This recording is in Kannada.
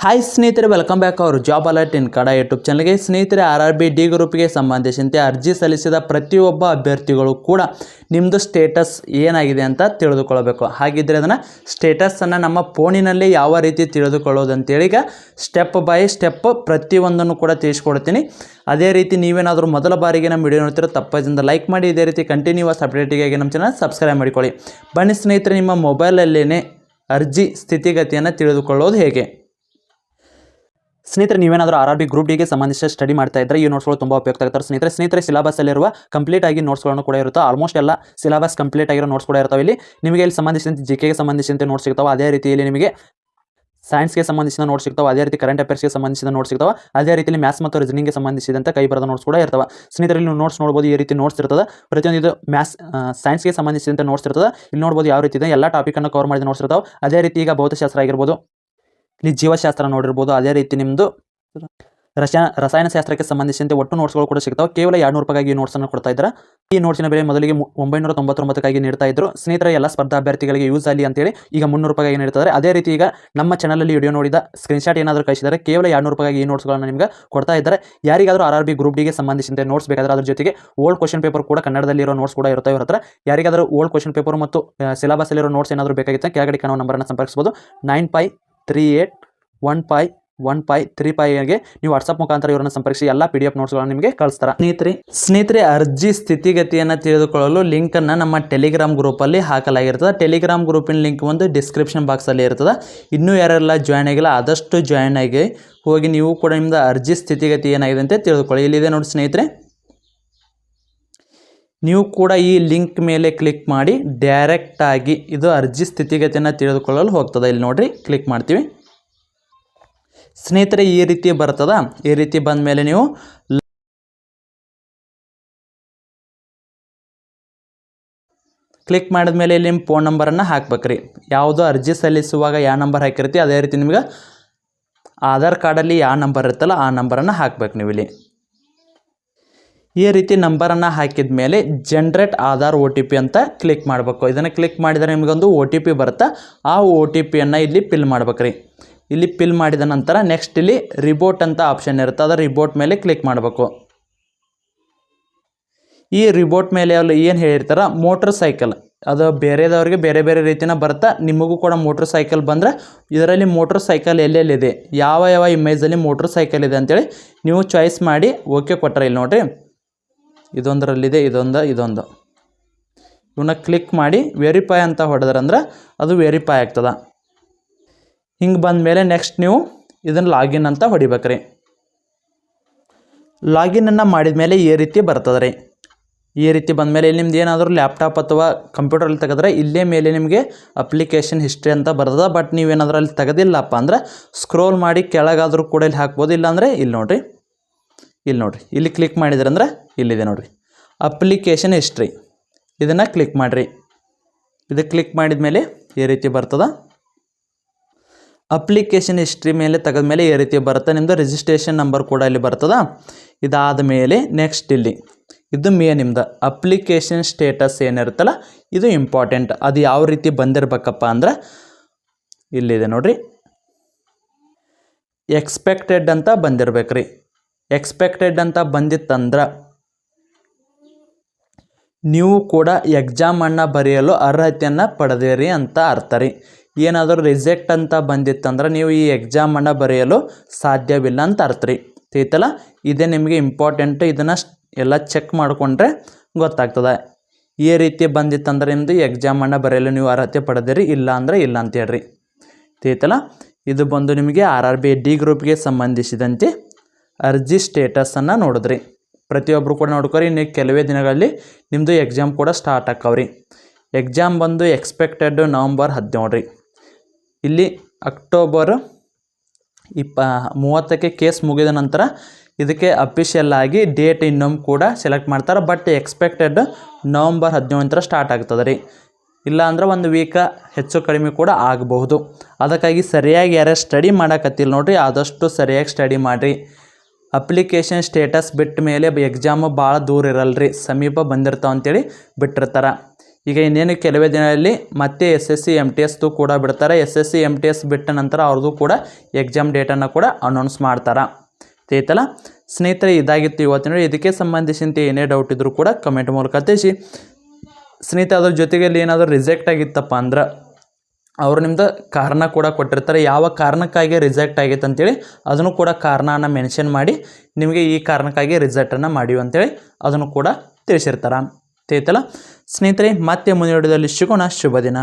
ಹಾಯ್ ಸ್ನೇಹಿತರೆ, ವೆಲ್ಕಮ್ ಬ್ಯಾಕ್ ಅವರು ಜಾಬ್ ಅಲರ್ಟ್ ಇನ್ ಕನ್ನಡ ಯೂಟ್ಯೂಬ್ ಚಾನಲ್ಗೆ. ಸ್ನೇಹಿತರೆ, RRB ಡಿ ಗ್ರೂಪ್ಗೆ ಸಂಬಂಧಿಸಿದಂತೆ ಅರ್ಜಿ ಸಲ್ಲಿಸಿದ ಪ್ರತಿಯೊಬ್ಬ ಅಭ್ಯರ್ಥಿಗಳು ಕೂಡ ನಿಮ್ಮದು ಸ್ಟೇಟಸ್ ಏನಾಗಿದೆ ಅಂತ ತಿಳಿದುಕೊಳ್ಳಬೇಕು. ಹಾಗಿದ್ದರೆ ಅದನ್ನು ಸ್ಟೇಟಸನ್ನು ನಮ್ಮ ಫೋನಿನಲ್ಲಿ ಯಾವ ರೀತಿ ತಿಳಿದುಕೊಳ್ಳೋದಂತೇಳಿ ಈಗ ಸ್ಟೆಪ್ ಬೈ ಸ್ಟೆಪ್ ಪ್ರತಿಯೊಂದನ್ನು ಕೂಡ ತಿಳಿಸ್ಕೊಡ್ತೀನಿ. ಅದೇ ರೀತಿ ನೀವೇನಾದರೂ ಮೊದಲ ಬಾರಿಗೆ ನಮ್ಮ ವಿಡಿಯೋ ನೋಡ್ತಿರೋ ತಪ್ಪದಿಂದ ಲೈಕ್ ಮಾಡಿ, ಇದೇ ರೀತಿ ಕಂಟಿನ್ಯೂಸ್ ಅಪ್ಡೇಟಿಗಾಗಿ ನಮ್ಮ ಚಾನಲ್ ಸಬ್ಸ್ಕ್ರೈಬ್ ಮಾಡಿಕೊಳ್ಳಿ. ಬನ್ನಿ ಸ್ನೇಹಿತರೆ, ನಿಮ್ಮ ಮೊಬೈಲಲ್ಲೇ ಅರ್ಜಿ ಸ್ಥಿತಿಗತಿಯನ್ನು ತಿಳಿದುಕೊಳ್ಳೋದು ಹೇಗೆ. ಸ್ನೇಹಿತರೆ, ನೀವೇನಾದರೂ RRB ಗ್ರೂಪ್ ಡಿಗೆ ಸಂಬಂಧಿಸಿದ ಸ್ಟಡಿ ಮಾಡ್ತಾ ಇದ್ದರೆ ಈ ನೋಟ್ಸ್ಗಳು ತುಂಬ ಉಪಯುಕ್ತ ಆಗ್ತಾರೆ. ಸ್ನೇಹಿತರೆ ಸಿಲೆಬಸ್ಸಲ್ಲಿರುವ ಕಂಪ್ಲೀಟ್ ಆಗಿ ನೋಟ್ಸ್ಗಳನ್ನು ಕೂಡ ಇರುತ್ತೆ. ಆಲ್ಮೋಸ್ಟ್ ಎಲ್ಲ ಸಿಲೆಬಸ್ ಕಂಪ್ಲೀಟ್ ಆಗಿರೋ ನೋಟ್ಸ್ ಕೂಡ ಇರ್ತಾವೆ. ಇಲ್ಲಿ ನಿಮಗೆ ಇಲ್ಲಿ ಸಂಬಂಧಿಸಿದಂತೆ GKಗೆ ಸಂಬಂಧಿಸಿದಂತೆ ನೋಟ್ಸ್ ಸಿಗ್ತಾವೆ. ಅದೇ ರೀತಿಯಲ್ಲಿ ನಿಮಗೆ ಸೈನ್ಸ್ಗೆ ಸಂಬಂಧಿಸಿದ ನೋಟ್ಸ್ ಸಿಗ್ತಾವೆ. ಅದೇ ರೀತಿ ಕರೆಂಟ್ ಅಫೇರ್ಸ್ಗೆ ಸಂಬಂಧಿಸಿದ ನೋಟ್ಸ್ ಸಿಗ್ತಾವೆ. ಅದೇ ರೀತಿಯಲ್ಲಿ ಮ್ಯಾಥ್ಸ್ ಮತ್ತು ರೀಸನಿಂಗ್ಗೆ ಸಂಬಂಧಿಸಿದಂತೆ ಕೈ ಬರೆದ ನೋಟ್ಸ್ ಕೂಡ ಇರ್ತವೆ. ಸ್ನೇಹಿತರೆ, ನೀವು ನೋಟ್ಸ್ ನೋಡ್ಬೋದು, ಈ ರೀತಿ ನೋಟ್ಸ್ ಇರ್ತದೆ. ಪ್ರತಿಯೊಂದು ಇದು ಸೈನ್ಸ್ಗೆ ಸಂಬಂಧಿಸಿದಂತೆ ನೋಟ್ಸ್ ಇರ್ತದೆ. ಇಲ್ಲಿ ನೋಡ್ಬೋದು ಯಾವ ರೀತಿ ಇದೆ, ಎಲ್ಲ ಟಾಪಿಕನ್ನು ಕವರ್ ಮಾಡಿದ ನೋಟ್ಸ್ ಇರ್ತಾವೆ. ಅದೇ ರೀತಿ ಈಗ ಭೌತಶಾಸ್ತ್ರ ಆಗಿರ್ಬೋದು, ಇಲ್ಲಿ ಜೀವಶಾಸ್ತ್ರ ನೋಡಿರ್ಬೋದು. ಅದೇ ರೀತಿ ನಿಮ್ಮದು ರಸಾಯನಶಾಸ್ತ್ರಕ್ಕೆ ಸಂಬಂಧಿಸಿದಂತೆ ಒಟ್ಟು ನೋಟ್ಸ್ಗಳು ಕೂಡ ಸಿಗ್ತಾವೆ. ಕೇವಲ 200 ರೂಪಾಯಿಗಾಗಿ ಈ ನೋಟ್ಸನ್ನು ಕೊಡ್ತಾ ಇದ್ದಾರೆ. ಈ ನೋಟ್ಸಿನ ಬೆಲೆ ಮೊದಲಿಗೆ 999 ನೀಡ್ತಾ ಇದ್ರು. ಸ್ನೇಹಿತರೆ, ಎಲ್ಲ ಸ್ಪರ್ಧಾ ಅಭ್ಯರ್ಥಿಗಳಿಗೆ ಯೂಸ್ ಆಗಲಿ ಅಂತೇಳಿ ಈಗ 300 ರೂಪಾಯಿಗಾಗಿ ನೀಡ್ತಾರೆ. ಅದೇ ರೀತಿ ಈಗ ನಮ್ಮ ಚಾನಲಲ್ಲಿ ವಿಡಿಯೋ ನೋಡಿದ ಸ್ಕ್ರೀನ್ಶಾಟ್ ಏನಾದರೂ ಕಳಿಸಿದರೆ ಕೇವಲ 200 ರೂಪಾಯಿಗಾಗಿ ಈ ನೋಟ್ಸ್ಗಳನ್ನು ನಿಮಗೆ ಕೊಡ್ತಾ ಇದ್ದಾರೆ. ಯಾರಿಗಾದರೂ RRB ಗ್ರೂಪ್ ಡಿಗೆ ಸಂಬಂಧಿಸಿದಂತೆ ನೋಟ್ಸ್ ಬೇಕಾದರೆ ಅದ್ರ ಜೊತೆಗೆ ಓಲ್ಡ್ ಕ್ವಶನ್ ಪೇಪರ್ ಕೂಡ ಕನ್ನಡದಲ್ಲಿರೋ ನೋಟ್ಸ್ ಕೂಡ ಇರುತ್ತೆ ಇವ್ರ ಹತ್ರ. ಯಾರಿಗಾದರೂ ಓಲ್ಡ್ ಕ್ವಶನ್ ಪೇಪರ್ ಮತ್ತು ಸಿಲೆಬಸ್ಸಲ್ಲಿರೋ ನೋಟ್ಸ್ ಏನಾದರೂ ಬೇಕಾಗಿತ್ತು ಕೆಳಗಡೆ ಕಾಣುವ ನಂಬರನ್ನು ಸಂಪರ್ಕಿಸಬಹುದು. 9538151535ಗೆ ನೀವು ವಾಟ್ಸಪ್ ಮುಖಾಂತರ ಇವರನ್ನು ಸಂಪರ್ಕಿಸಿ ಎಲ್ಲ PDF ನೋಟ್ಸ್ಗಳನ್ನು ನಿಮಗೆ ಕಳಿಸ್ತಾರೆ. ಸ್ನೇಹಿತರೆ, ಅರ್ಜಿ ಸ್ಥಿತಿಗತಿಯನ್ನು ತಿಳಿದುಕೊಳ್ಳಲು ಲಿಂಕನ್ನು ನಮ್ಮ ಟೆಲಿಗ್ರಾಮ್ ಗ್ರೂಪಲ್ಲಿ ಹಾಕಲಾಗಿರ್ತದೆ. ಟೆಲಿಗ್ರಾಮ್ ಗ್ರೂಪಿನ ಲಿಂಕ್ ಒಂದು ಡಿಸ್ಕ್ರಿಪ್ಷನ್ ಬಾಕ್ಸಲ್ಲಿ ಇರ್ತದೆ. ಇನ್ನೂ ಯಾರೆಲ್ಲ ಜಾಯ್ನ್ ಆಗಿಲ್ಲ ಆದಷ್ಟು ಜಾಯ್ನ್ ಆಗಿ ಹೋಗಿ ನೀವು ಕೂಡ ನಿಮ್ಮದು ಅರ್ಜಿ ಸ್ಥಿತಿಗತಿ ಏನಾಗಿದೆ ಅಂತ ತಿಳಿದುಕೊಳ್ಳಿ. ಇಲ್ಲಿದೆ ನೋಡಿ ಸ್ನೇಹಿತರೆ, ನೀವು ಕೂಡ ಈ ಲಿಂಕ್ ಮೇಲೆ ಕ್ಲಿಕ್ ಮಾಡಿ ಡೈರೆಕ್ಟಾಗಿ ಇದು ಅರ್ಜಿ ಸ್ಥಿತಿಗತಿಯನ್ನು ತಿಳಿದುಕೊಳ್ಳಲು ಹೋಗ್ತದೆ. ಇಲ್ಲಿ ನೋಡಿರಿ, ಕ್ಲಿಕ್ ಮಾಡ್ತೀವಿ. ಸ್ನೇಹಿತರೆ, ಈ ರೀತಿ ಬರ್ತದ. ಈ ರೀತಿ ಬಂದ ಮೇಲೆ ನೀವು ಕ್ಲಿಕ್ ಮಾಡಿದ ಮೇಲೆ ಇಲ್ಲಿ ನಿಮ್ಮ ಫೋನ್ ನಂಬರನ್ನು ಹಾಕ್ಬೇಕ್ರಿ. ಯಾವುದೋ ಅರ್ಜಿ ಸಲ್ಲಿಸುವಾಗ ಯಾವ ನಂಬರ್ ಹಾಕಿರ್ತೀವಿ ಅದೇ ರೀತಿ ನಿಮ್ಗೆ ಆಧಾರ್ ಕಾರ್ಡಲ್ಲಿ ಯಾವ ನಂಬರ್ ಇರುತ್ತಲ್ಲ ಆ ನಂಬರನ್ನು ಹಾಕ್ಬೇಕು. ನೀವು ಇಲ್ಲಿ ಈ ರೀತಿ ನಂಬರನ್ನು ಹಾಕಿದ ಮೇಲೆ ಜನರೇಟ್ ಆಧಾರ್ OTP ಅಂತ ಕ್ಲಿಕ್ ಮಾಡಬೇಕು. ಇದನ್ನು ಕ್ಲಿಕ್ ಮಾಡಿದರೆ ನಿಮಗೊಂದು OTP ಬರುತ್ತೆ. ಆ OTPಯನ್ನು ಇಲ್ಲಿ ಫಿಲ್ ಮಾಡ್ಬೇಕ್ರಿ. ಇಲ್ಲಿ ಫಿಲ್ ಮಾಡಿದ ನಂತರ ನೆಕ್ಸ್ಟ್ ಇಲ್ಲಿ ರಿಬೋಟ್ ಅಂತ ಆಪ್ಷನ್ ಇರುತ್ತೆ. ಅದರ ರಿಬೋಟ್ ಮೇಲೆ ಕ್ಲಿಕ್ ಮಾಡಬೇಕು. ಈ ರಿಬೋಟ್ ಮೇಲೆ ಅಲ್ಲಿ ಏನು ಹೇಳಿರ್ತಾರೆ ಮೋಟ್ರ್ ಸೈಕಲ್, ಅದು ಬೇರೆದವ್ರಿಗೆ ಬೇರೆ ಬೇರೆ ರೀತಿನ ಬರುತ್ತೆ. ನಿಮಗೂ ಕೂಡ ಮೋಟ್ರ್ ಸೈಕಲ್ ಬಂದರೆ ಇದರಲ್ಲಿ ಮೋಟ್ರ್ ಸೈಕಲ್ ಎಲ್ಲೆಲ್ಲಿದೆ, ಯಾವ ಇಮೇಜಲ್ಲಿ ಮೋಟ್ರ್ ಸೈಕಲ್ ಇದೆ ಅಂತೇಳಿ ನೀವು ಚಾಯ್ಸ್ ಮಾಡಿ ಓಕೆ ಕೊಟ್ಟರೆ ಇಲ್ಲಿ ನೋಡಿರಿ ಇದೊಂದರಲ್ಲಿದೆ, ಇದೊಂದು ಇವನ್ನ ಕ್ಲಿಕ್ ಮಾಡಿ ವೆರಿಫೈ ಅಂತ ಹೊಡೆದ್ರಂದ್ರೆ ಅದು ವೆರಿಫೈ ಆಗ್ತದೆ. ಹಿಂಗೆ ಬಂದ ಮೇಲೆ ನೆಕ್ಸ್ಟ್ ನೀವು ಇದನ್ನು ಲಾಗಿನ್ ಅಂತ ಹೊಡಿಬೇಕ್ರಿ. ಲಾಗಿನನ್ನು ಮಾಡಿದ ಮೇಲೆ ಈ ರೀತಿ ಬರ್ತದೆ ರೀ. ಈ ರೀತಿ ಬಂದ ಮೇಲೆ ಇಲ್ಲಿ ನಿಮ್ದು ಏನಾದರೂ ಲ್ಯಾಪ್ಟಾಪ್ ಅಥವಾ ಕಂಪ್ಯೂಟರಲ್ಲಿ ತೆಗೆದ್ರೆ ಇಲ್ಲೇ ಮೇಲೆ ನಿಮಗೆ ಅಪ್ಲಿಕೇಶನ್ ಹಿಸ್ಟ್ರಿ ಅಂತ ಬರ್ತದೆ. ಬಟ್ ನೀವೇನಾದರೂ ಅಲ್ಲಿ ತೆಗೆದಿಲ್ಲಪ್ಪ ಅಂದ್ರೆ ಸ್ಕ್ರೋಲ್ ಮಾಡಿ ಕೆಳಗಾದರೂ ಕೂಡ ಇಲ್ಲಿ ಹಾಕ್ಬೋದು. ಇಲ್ಲಾಂದರೆ ಇಲ್ಲಿ ನೋಡಿರಿ, ಇಲ್ಲಿ ಕ್ಲಿಕ್ ಮಾಡಿದ್ರಂದ್ರೆ ಇಲ್ಲಿದೆ ನೋಡಿರಿ ಅಪ್ಲಿಕೇಶನ್ ಹಿಸ್ಟ್ರಿ. ಇದನ್ನು ಕ್ಲಿಕ್ ಮಾಡಿರಿ. ಇದು ಕ್ಲಿಕ್ ಮಾಡಿದ ಮೇಲೆ ಈ ರೀತಿ ಬರ್ತದೆ. ಅಪ್ಲಿಕೇಶನ್ ಹಿಸ್ಟ್ರಿ ಮೇಲೆ ತೆಗೆದ ಮೇಲೆ ಈ ರೀತಿ ಬರುತ್ತೆ. ನಿಮ್ಮದು ರಿಜಿಸ್ಟ್ರೇಷನ್ ನಂಬರ್ ಕೂಡ ಇಲ್ಲಿ ಬರ್ತದೆ. ಇದಾದ ಮೇಲೆ ನೆಕ್ಸ್ಟ್ ಇಲ್ಲಿ ಇದು ನಿಮ್ಮದು ಅಪ್ಲಿಕೇಶನ್ ಸ್ಟೇಟಸ್ ಏನಿರುತ್ತಲ್ಲ ಇದು ಇಂಪಾರ್ಟೆಂಟ್. ಅದು ಯಾವ ರೀತಿ ಬಂದಿರಬೇಕಪ್ಪ ಅಂದ್ರೆ ಇಲ್ಲಿದೆ ನೋಡಿರಿ, ಎಕ್ಸ್ಪೆಕ್ಟೆಡ್ ಅಂತ ಬಂದಿರಬೇಕ್ರಿ. ಎಕ್ಸ್ಪೆಕ್ಟೆಡ್ ಅಂತ ಬಂದಿತ್ತಂದ್ರೆ ನೀವು ಕೂಡ ಎಕ್ಸಾಮನ್ನು ಬರೆಯಲು ಅರ್ಹತೆಯನ್ನು ಪಡೆದಿರಿ ಅಂತ ಅರ್ಥ ರೀ. ಏನಾದರೂ ರಿಜೆಕ್ಟ್ ಅಂತ ಬಂದಿತ್ತಂದ್ರೆ ನೀವು ಈ ಎಕ್ಸಾಮನ್ನು ಬರೆಯಲು ಸಾಧ್ಯವಿಲ್ಲ ಅಂತ ಅರ್ಥ ರೀ. ತಿಳಿತಲ್ಲ, ಇದೇ ನಿಮಗೆ ಇಂಪಾರ್ಟೆಂಟು. ಇದನ್ನು ಎಲ್ಲ ಚೆಕ್ ಮಾಡಿಕೊಂಡ್ರೆ ಗೊತ್ತಾಗ್ತದೆ. ಈ ರೀತಿ ಬಂದಿತ್ತಂದ್ರೆ ನಿಮ್ಮದು ಎಕ್ಸಾಮನ್ನು ಬರೆಯಲು ನೀವು ಅರ್ಹತೆ ಪಡೆದಿರಿ, ಇಲ್ಲ ಅಂದರೆ ಇಲ್ಲ ಅಂತ ಹೇಳ್ರಿ. ತಿಳಿತಲ್ಲ, ಇದು ಬಂದು ನಿಮಗೆ RRB ಡಿ ಗ್ರೂಪ್ಗೆ ಸಂಬಂಧಿಸಿದಂತೆ ಅರ್ಜಿ ಸ್ಟೇಟಸನ್ನು ನೋಡಿದ್ರಿ. ಪ್ರತಿಯೊಬ್ಬರು ಕೂಡ ನೋಡ್ಕೊರಿ. ಇನ್ನು ಕೆಲವೇ ದಿನಗಳಲ್ಲಿ ನಿಮ್ಮದು ಎಕ್ಸಾಮ್ ಕೂಡ ಸ್ಟಾರ್ಟ್ ಆಕ್ಕವ್ರಿ. ಎಕ್ಸಾಮ್ ಬಂದು ಎಕ್ಸ್ಪೆಕ್ಟೆಡ್ ನವಂಬರ್ 17 ರೀ. ಇಲ್ಲಿ ಅಕ್ಟೋಬರ್ 30ಕ್ಕೆ ಕೇಸ್ ಮುಗಿದ ನಂತರ ಇದಕ್ಕೆ ಅಫಿಷಿಯಲ್ ಆಗಿ ಡೇಟ್ ಇನ್ನೊಮ್ಮೆ ಕೂಡ ಸೆಲೆಕ್ಟ್ ಮಾಡ್ತಾರೆ. ಬಟ್ ಎಕ್ಸ್ಪೆಕ್ಟೆಡ್ ನವಂಬರ್ 17 ಸ್ಟಾರ್ಟ್ ಆಗ್ತದೆ ರೀ. ಇಲ್ಲ ಅಂದ್ರೆ ಒಂದು ವೀಕ ಹೆಚ್ಚು ಕಡಿಮೆ ಕೂಡ ಆಗಬಹುದು. ಅದಕ್ಕಾಗಿ ಸರಿಯಾಗಿ ಯಾರು ಸ್ಟಡಿ ಮಾಡೋಕತ್ತಿಲ್ಲ ನೋಡಿರಿ, ಆದಷ್ಟು ಸರಿಯಾಗಿ ಸ್ಟಡಿ ಮಾಡಿರಿ. ಅಪ್ಲಿಕೇಶನ್ ಸ್ಟೇಟಸ್ ಬಿಟ್ಟ ಮೇಲೆ ಎಕ್ಸಾಮು ಭಾಳ ದೂರ ಇರಲ್ಲ ರೀ, ಸಮೀಪ ಬಂದಿರ್ತಾವೆ ಅಂತೇಳಿ ಬಿಟ್ಟಿರ್ತಾರೆ. ಈಗ ಇನ್ನೇನು ಕೆಲವೇ ದಿನಗಳಲ್ಲಿ ಮತ್ತೆ SSC MTS ಕೂಡ ಬಿಡ್ತಾರೆ. SSC MTS ಬಿಟ್ಟ ನಂತರ ಅವ್ರದ್ದು ಕೂಡ ಎಕ್ಸಾಮ್ ಡೇಟನ್ನು ಕೂಡ ಅನೌನ್ಸ್ ಮಾಡ್ತಾರೆ. ತಿಳಿತಲ್ಲ ಸ್ನೇಹಿತರೆ, ಇದಾಗಿತ್ತು ಇವತ್ತಿನ. ಇದಕ್ಕೆ ಸಂಬಂಧಿಸಿದಂತೆ ಏನೇ ಡೌಟ್ ಇದ್ದರೂ ಕೂಡ ಕಮೆಂಟ್ ಮೂಲಕ ತಿಳಿಸಿ. ಸ್ನೇಹಿತರೆ, ಅದ್ರ ಜೊತೆಗೆ ಏನಾದರೂ ರಿಜೆಕ್ಟ್ ಆಗಿತ್ತಪ್ಪ ಅಂದ್ರೆ ಅವರು ನಿಮ್ದು ಕಾರಣ ಕೂಡ ಕೊಟ್ಟಿರ್ತಾರೆ. ಯಾವ ಕಾರಣಕ್ಕಾಗಿ ರಿಜೆಕ್ಟ್ ಆಗೈತೆ ಅಂತೇಳಿ ಅದನ್ನು ಕೂಡ ಕಾರಣನ ಮೆನ್ಷನ್ ಮಾಡಿ ನಿಮಗೆ ಈ ಕಾರಣಕ್ಕಾಗಿ ರಿಜೆಕ್ಟನ್ನು ಮಾಡಿವಿ ಅಂತೇಳಿ ಅದನ್ನು ಕೂಡ ತಿಳಿಸಿರ್ತಾರೆ. ತಿಳಿತಲ್ಲ ಸ್ನೇಹಿತರೆ, ಮತ್ತೆ ಮುಂದಿನ ವಿಡಿಯೋದಲ್ಲಿ ಸಿಗೋಣ. ಶುಭ ದಿನ.